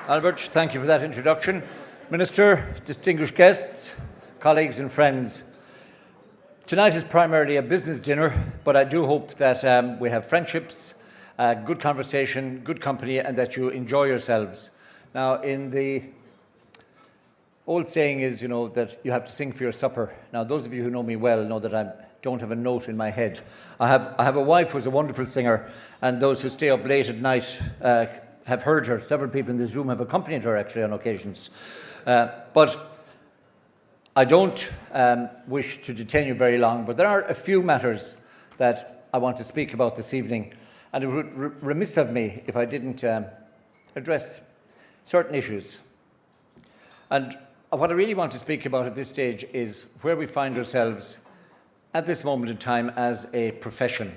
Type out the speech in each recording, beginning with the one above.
Albert, thank you for that introduction. Minister, distinguished guests, colleagues and friends, tonight is primarily a business dinner, but I do hope that we have friendships, good conversation, good company, and that you enjoy yourselves. Now, in the old saying is, that you have to sing for your supper. Now, those of you who know me well know that I don't have a note in my head. I have a wife who's a wonderful singer, and those who stay up late at night have heard her. Several people in this room have accompanied her, actually, on occasions. But I don't wish to detain you very long, but there are a few matters that I want to speak about this evening, and it would be remiss of me if I didn't address certain issues. And what I really want to speak about at this stage is where we find ourselves at this moment in time as a profession.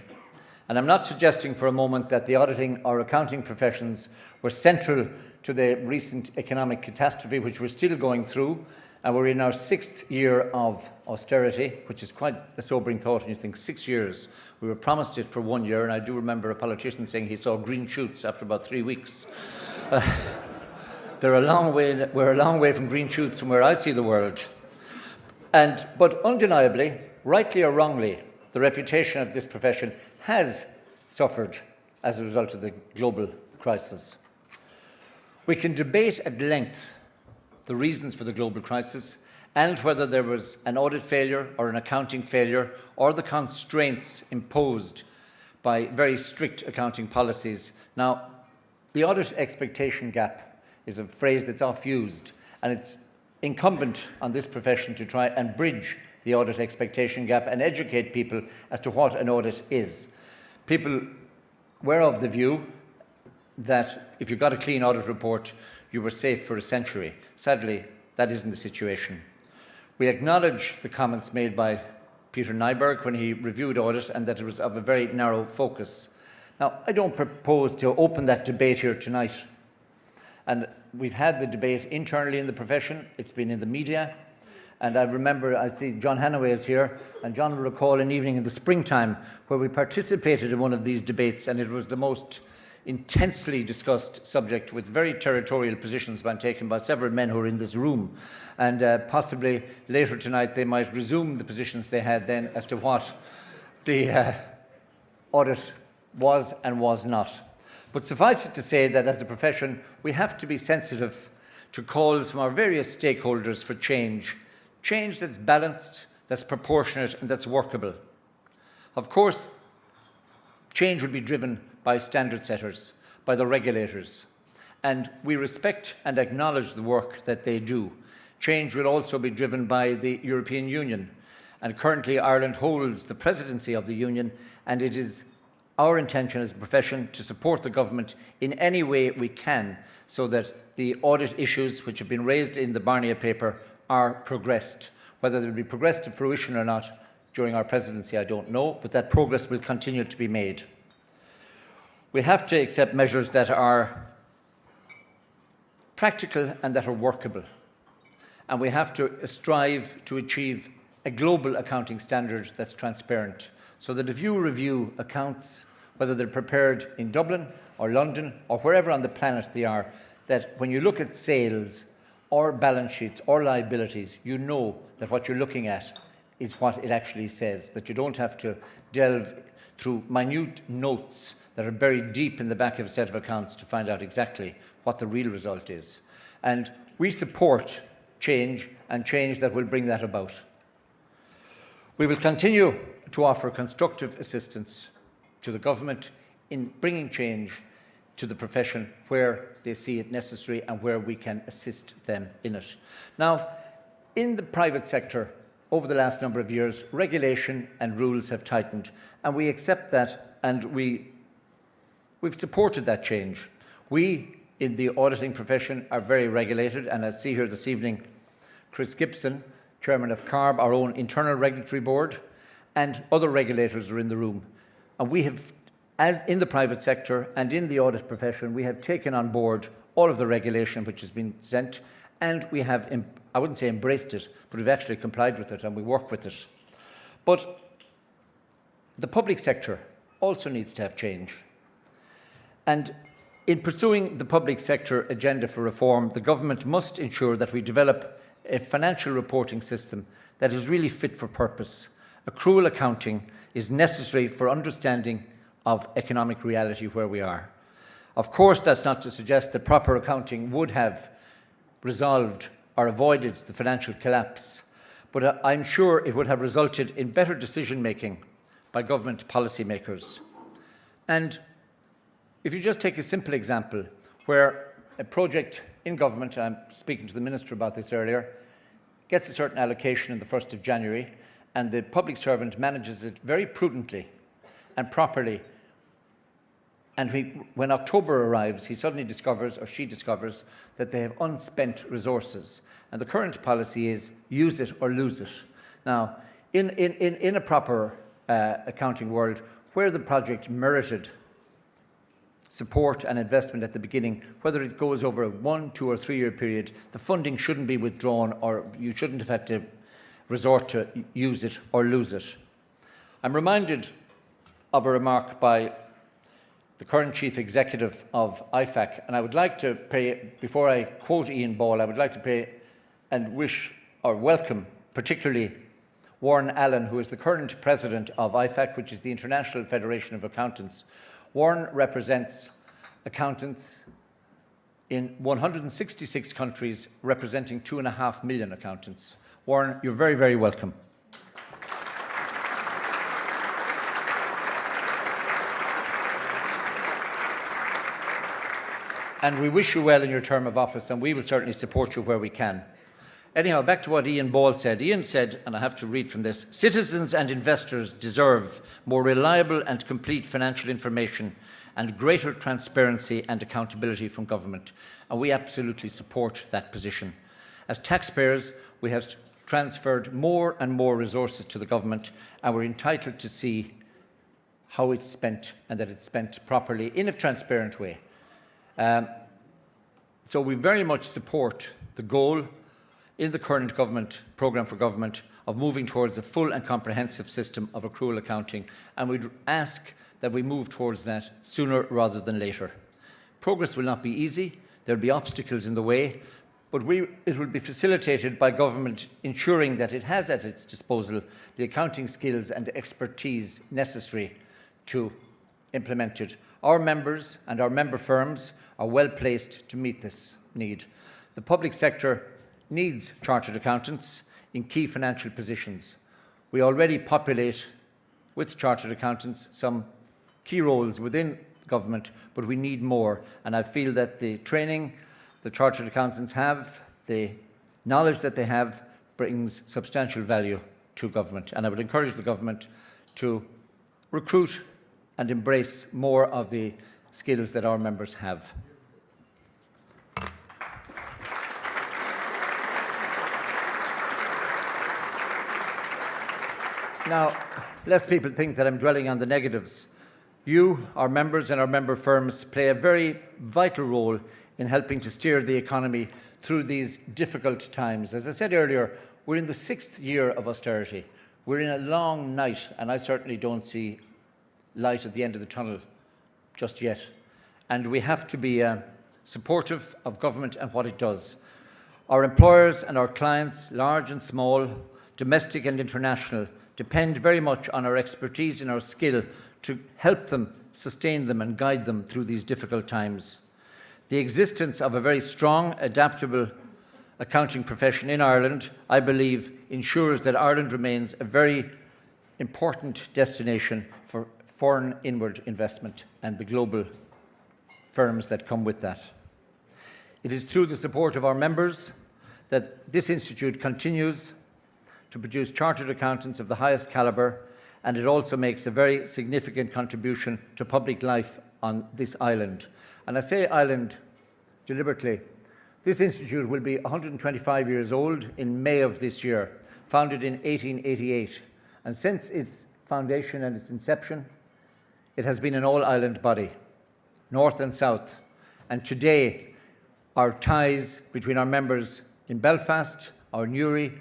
And I'm not suggesting for a moment that the auditing or accounting professions were central to the recent economic catastrophe which we're still going through, and we're in our 6th year of austerity, which is quite a sobering thought when you think 6 years. We were promised it for 1 year, and I do remember a politician saying he saw green shoots after about 3 weeks. We're a long way from green shoots from where I see the world. But undeniably, rightly or wrongly, the reputation of this profession has suffered as a result of the global crisis. We can debate at length the reasons for the global crisis and whether there was an audit failure or an accounting failure or the constraints imposed by very strict accounting policies. Now, the audit expectation gap is a phrase that's oft-used, and it's incumbent on this profession to try and bridge the audit expectation gap and educate people as to what an audit is. People were of the view that if you got a clean audit report, you were safe for a century. Sadly, that isn't the situation. We acknowledge the comments made by Peter Nyberg when he reviewed audit, and that it was of a very narrow focus. Now, I don't propose to open that debate here tonight. And we've had the debate internally in the profession. It's been in the media. And I remember, I see John Hannaway is here, and John will recall an evening in the springtime where we participated in one of these debates, and it was the most intensely discussed subject with very territorial positions being taken by several men who are in this room. And possibly later tonight they might resume the positions they had then as to what the audit was and was not. But suffice it to say that as a profession, we have to be sensitive to calls from our various stakeholders for change that's balanced, that's proportionate, and that's workable. Of course, change will be driven by standard setters, by the regulators, and we respect and acknowledge the work that they do. Change will also be driven by the European Union, and currently Ireland holds the presidency of the Union, and it is our intention as a profession to support the government in any way we can so that the audit issues which have been raised in the Barnier paper are progressed. Whether they will be progressed to fruition or not during our presidency, I don't know, but that progress will continue to be made. We have to accept measures that are practical and that are workable. And we have to strive to achieve a global accounting standard that's transparent, so that if you review accounts, whether they're prepared in Dublin or London or wherever on the planet they are, that when you look at sales or balance sheets or liabilities, you know that what you're looking at is what it actually says, that you don't have to delve through minute notes that are buried deep in the back of a set of accounts to find out exactly what the real result is. And we support change, and change that will bring that about. We will continue to offer constructive assistance to the government in bringing change to the profession where they see it necessary and where we can assist them in it. Now, in the private sector, over the last number of years, regulation and rules have tightened, and we accept that, and we've supported that change. We, in the auditing profession, are very regulated, and I see here this evening Chris Gibson, Chairman of CARB, our own internal regulatory board, and other regulators are in the room. And we have, as in the private sector and in the audit profession, we have taken on board all of the regulation which has been sent, and we have, I wouldn't say embraced it, but we've actually complied with it and we work with it. But the public sector also needs to have change. And In pursuing the public sector agenda for reform, the government must ensure that we develop a financial reporting system that is really fit for purpose. Accrual accounting is necessary for understanding of economic reality where we are. Of course, that's not to suggest that proper accounting would have resolved or avoided the financial collapse, but I'm sure it would have resulted in better decision-making by government policymakers. And if you just take a simple example where a project in government, I'm speaking to the Minister about this earlier, gets a certain allocation on the 1st of January, and the public servant manages it very prudently and properly, and when October arrives, he suddenly discovers, or she discovers, that they have unspent resources. And the current policy is use it or lose it. Now, in a proper accounting world, where the project merited support and investment at the beginning, whether it goes over a 1, 2 or 3 year period, the funding shouldn't be withdrawn, or you shouldn't have had to resort to use it or lose it. I'm reminded of a remark by the current Chief Executive of IFAC, and I would like to pay, before I quote Ian Ball, I would like to pay and wish or welcome particularly Warren Allen, who is the current President of IFAC, which is the International Federation of Accountants. Warren represents accountants in 166 countries, representing 2.5 million accountants. Warren, you're very, very welcome. And we wish you well in your term of office, and we will certainly support you where we can. Anyhow, back to what Ian Ball said. Ian said, and I have to read from this, citizens and investors deserve more reliable and complete financial information and greater transparency and accountability from government. And we absolutely support that position. As taxpayers, we have transferred more and more resources to the government, and we're entitled to see how it's spent and that it's spent properly in a transparent way. So we very much support the goal in the current government programme for government of moving towards a full and comprehensive system of accrual accounting, and we'd ask that we move towards that sooner rather than later. Progress will not be easy, there will be obstacles in the way, but it will be facilitated by government ensuring that it has at its disposal the accounting skills and expertise necessary to implement it. Our members and our member firms are well placed to meet this need. The public sector needs chartered accountants in key financial positions. We already populate with chartered accountants some key roles within government, but we need more. And I feel that the training the chartered accountants have, the knowledge that they have, brings substantial value to government. And I would encourage the government to recruit and embrace more of the skills that our members have. Now, lest people think that I'm dwelling on the negatives, you, our members and our member firms, play a very vital role in helping to steer the economy through these difficult times. As I said earlier, we're in the 6th year of austerity. We're in a long night, and I certainly don't see light at the end of the tunnel just yet. And we have to be supportive of government and what it does. Our employers and our clients, large and small, domestic and international, depend very much on our expertise and our skill to help them, sustain them and guide them through these difficult times. The existence of a very strong, adaptable accounting profession in Ireland, I believe, ensures that Ireland remains a very important destination for foreign inward investment and the global firms that come with that. It is through the support of our members that this institute continues to produce chartered accountants of the highest calibre, and it also makes a very significant contribution to public life on this island. And I say island deliberately. This institute will be 125 years old in May of this year, founded in 1888. And since its foundation and its inception, it has been an all-island body, north and south. And today, our ties between our members in Belfast, or Newry,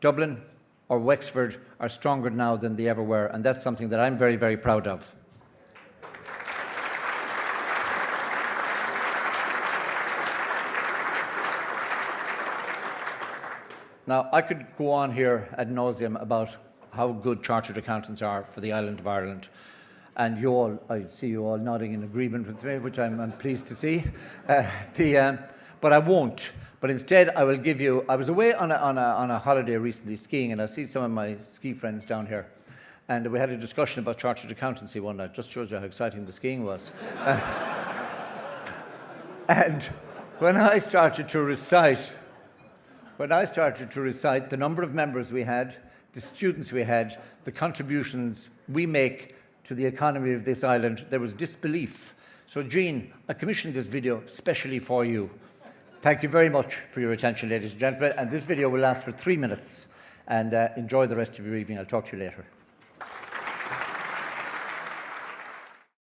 Dublin, or Wexford are stronger now than they ever were, and that's something that I'm very, very proud of. Now, I could go on here ad nauseum about how good chartered accountants are for the island of Ireland. And you all, I see you all nodding in agreement with me, which I'm pleased to see. But I won't. But instead, I will give you. I was away on a holiday recently skiing, and I see some of my ski friends down here. And we had a discussion about chartered accountancy one night. Just shows you how exciting the skiing was. And when I started to recite the number of members we had, the students we had, the contributions we make to the economy of this island, there was disbelief. So, Jean, I commissioned this video specially for you. Thank you very much for your attention, ladies and gentlemen. And this video will last for 3 minutes. And enjoy the rest of your evening. I'll talk to you later.